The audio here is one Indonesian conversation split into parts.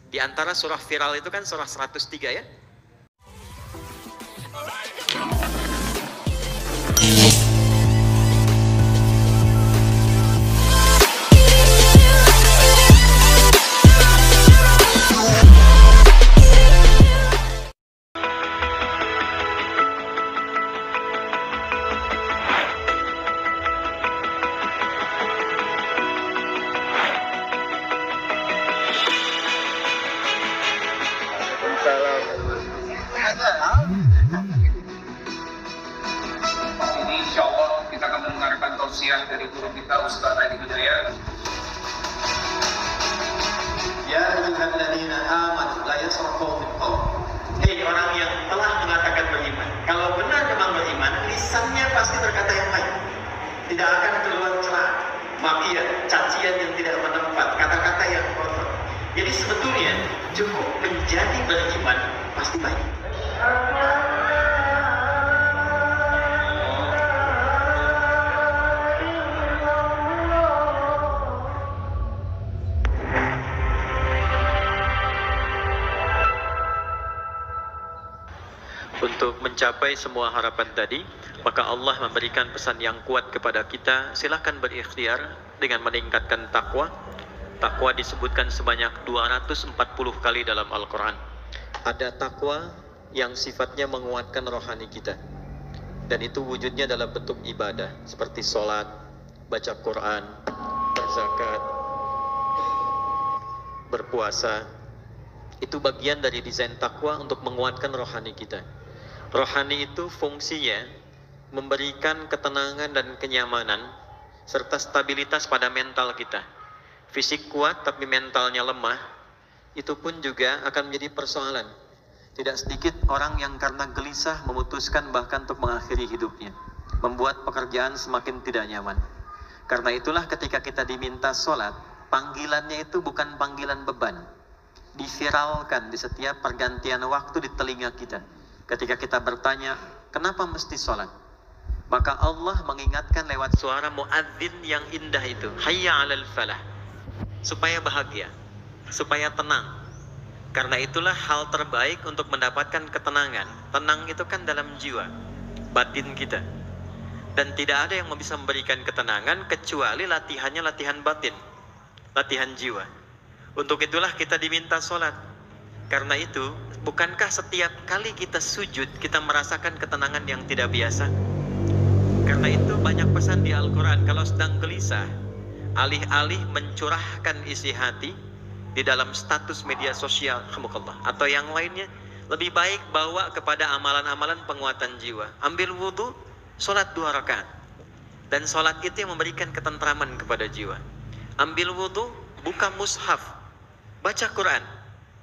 Di antara surah viral itu kan surah 103 ya. Ini insya Allah kita akan mendengarkan tausiah dari guru kita Ustaz Adi Hidayat. Ya ayyuhalladzina amanu la yasrafu min qaul. Hei orang yang telah mengatakan beriman, kalau benar memang beriman, lisannya pasti berkata yang baik. Tidak akan keluar celah, makian, cacian yang tidak menempat, kata-kata yang kotor. Jadi sebetulnya cukup menjadi beriman pasti baik. Untuk mencapai semua harapan tadi, maka Allah memberikan pesan yang kuat kepada kita. Silahkan berikhtiar dengan meningkatkan takwa. Takwa disebutkan sebanyak 240 kali dalam Al-Quran. Ada takwa yang sifatnya menguatkan rohani kita, dan itu wujudnya dalam bentuk ibadah seperti sholat, baca Quran, berzakat, berpuasa. Itu bagian dari desain takwa untuk menguatkan rohani kita. Rohani itu fungsinya memberikan ketenangan dan kenyamanan serta stabilitas pada mental kita. Fisik kuat tapi mentalnya lemah, itu pun juga akan menjadi persoalan. Tidak sedikit orang yang karena gelisah memutuskan bahkan untuk mengakhiri hidupnya, membuat pekerjaan semakin tidak nyaman. Karena itulah ketika kita diminta sholat, panggilannya itu bukan panggilan beban, diviralkan di setiap pergantian waktu di telinga kita. Ketika kita bertanya, kenapa mesti sholat? Maka Allah mengingatkan lewat suara muadzin yang indah itu, hayya 'alal falah, supaya bahagia, supaya tenang. Karena itulah hal terbaik untuk mendapatkan ketenangan. Tenang itu kan dalam jiwa, batin kita. Dan tidak ada yang bisa memberikan ketenangan kecuali latihannya latihan batin, latihan jiwa. Untuk itulah kita diminta sholat. Karena itu, bukankah setiap kali kita sujud, kita merasakan ketenangan yang tidak biasa? Karena itu banyak pesan di Al-Quran, kalau sedang gelisah, alih-alih mencurahkan isi hati di dalam status media sosial, atau yang lainnya, lebih baik bawa kepada amalan-amalan penguatan jiwa. Ambil wudhu, sholat 2 rakaat. Dan sholat itu yang memberikan ketentraman kepada jiwa. Ambil wudhu, buka mushaf, baca Quran.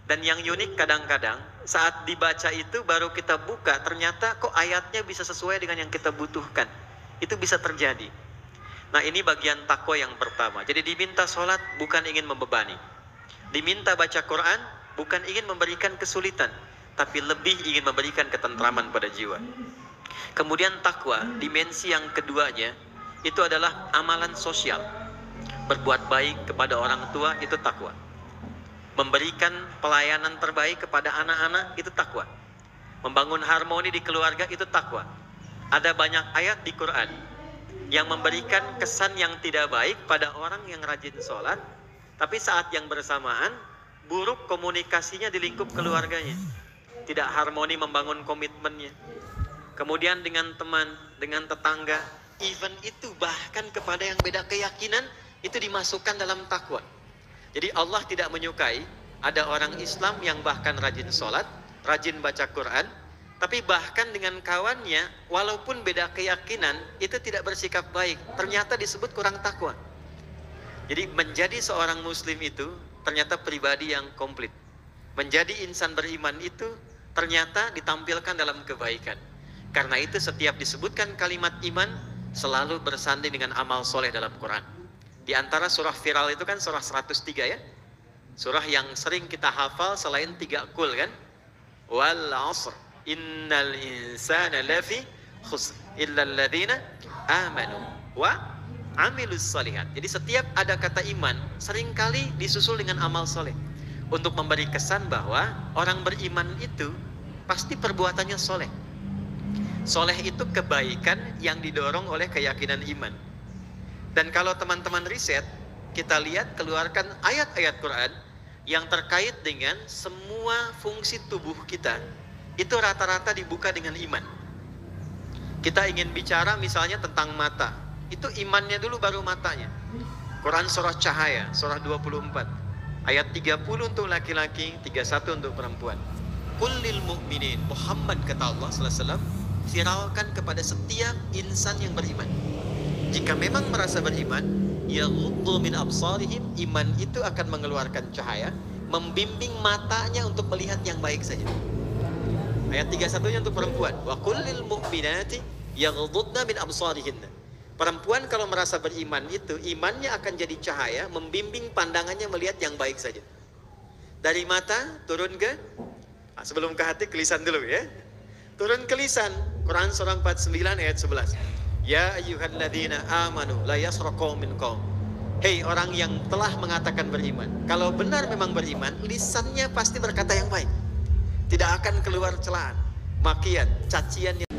Dan yang unik kadang-kadang saat dibaca itu baru kita buka, ternyata kok ayatnya bisa sesuai dengan yang kita butuhkan. Itu bisa terjadi. Nah, ini bagian takwa yang pertama. Jadi diminta sholat bukan ingin membebani, diminta baca Quran bukan ingin memberikan kesulitan, tapi lebih ingin memberikan ketentraman pada jiwa. Kemudian takwa, dimensi yang keduanya, itu adalah amalan sosial. Berbuat baik kepada orang tua, itu takwa. Memberikan pelayanan terbaik kepada anak-anak, itu takwa. Membangun harmoni di keluarga, itu takwa. Ada banyak ayat di Quran yang memberikan kesan yang tidak baik pada orang yang rajin sholat, tapi saat yang bersamaan buruk komunikasinya di lingkup keluarganya, tidak harmoni membangun komitmennya. Kemudian dengan teman, dengan tetangga, even itu bahkan kepada yang beda keyakinan, itu dimasukkan dalam takwa. Jadi Allah tidak menyukai ada orang Islam yang bahkan rajin sholat, rajin baca Quran, tapi bahkan dengan kawannya, walaupun beda keyakinan, itu tidak bersikap baik. Ternyata disebut kurang takwa. Jadi menjadi seorang muslim itu ternyata pribadi yang komplit. Menjadi insan beriman itu ternyata ditampilkan dalam kebaikan. Karena itu setiap disebutkan kalimat iman, selalu bersanding dengan amal soleh dalam Quran. Di antara surah viral itu kan surah 103 ya. Surah yang sering kita hafal selain 3 kul kan. Wal 'asr innal insana lafi khusr illa alladziina amanu wa 'amilus shalihat. Jadi setiap ada kata iman seringkali disusul dengan amal soleh. untuk memberi kesan bahwa orang beriman itu pasti perbuatannya soleh. Soleh itu kebaikan yang didorong oleh keyakinan iman. Dan kalau teman-teman riset, kita lihat keluarkan ayat-ayat Quran yang terkait dengan semua fungsi tubuh kita, itu rata-rata dibuka dengan iman. Kita ingin bicara misalnya tentang mata, itu imannya dulu baru matanya. Quran surah Cahaya, surah 24, ayat 30 untuk laki-laki, 31 untuk perempuan. Kullil mu'minin, Muhammad kata Allah SAW, viralkan kepada setiap insan yang beriman. Jika memang merasa beriman, yaghuddu min absarihim, iman itu akan mengeluarkan cahaya, membimbing matanya untuk melihat yang baik saja. Ayat 31-nya untuk perempuan, wa kullil mu'minati yaghuddna min absarihinna. Perempuan kalau merasa beriman itu, imannya akan jadi cahaya, membimbing pandangannya melihat yang baik saja. Dari mata turun ke, sebelum ke hati, ke lisan dulu ya. Turun ke lisan, Quran surah 49 ayat 11. Ya ayyuhalladzina amanu la yasraqu minkum. Hei orang yang telah mengatakan beriman, kalau benar memang beriman, lisannya pasti berkata yang baik. Tidak akan keluar celaan, makian, cacian yang